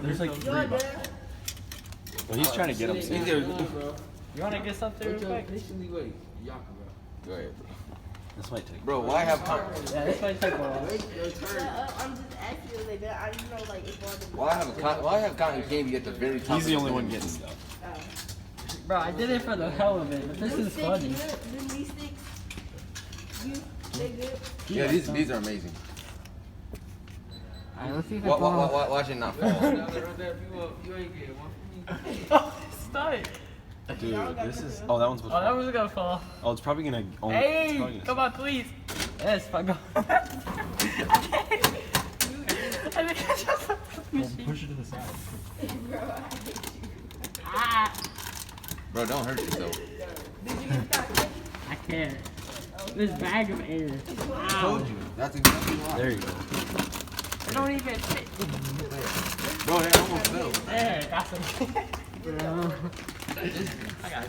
There's like 3 bucks. Well, he's trying to get him. You want to get something real quick? Go ahead, bro. This might take. Bro, why have Yeah, this might take a while. I'm just asking you like that. I didn't know like if why have cotton candy at the very top? He's the only one getting stuff. Bro, I did it for the hell of it, but this is funny. These sticks, they good. Yeah, these are amazing. Alright, let's see if I Watch it not fall. Stop it. Dude, this is. Oh, that one's. Oh, that was gonna fall. Oh, it's probably gonna. Only, Hey, probably gonna come on, please. Yes, fuck off. I think I just push it to the side. Bro, I hate you. Ah, Bro, don't hurt yourself. Did you get that? I can't. This bag of air. I told you. That's exactly why. There you go. It don't even fit. Bro, that almost fell. There, got some. I got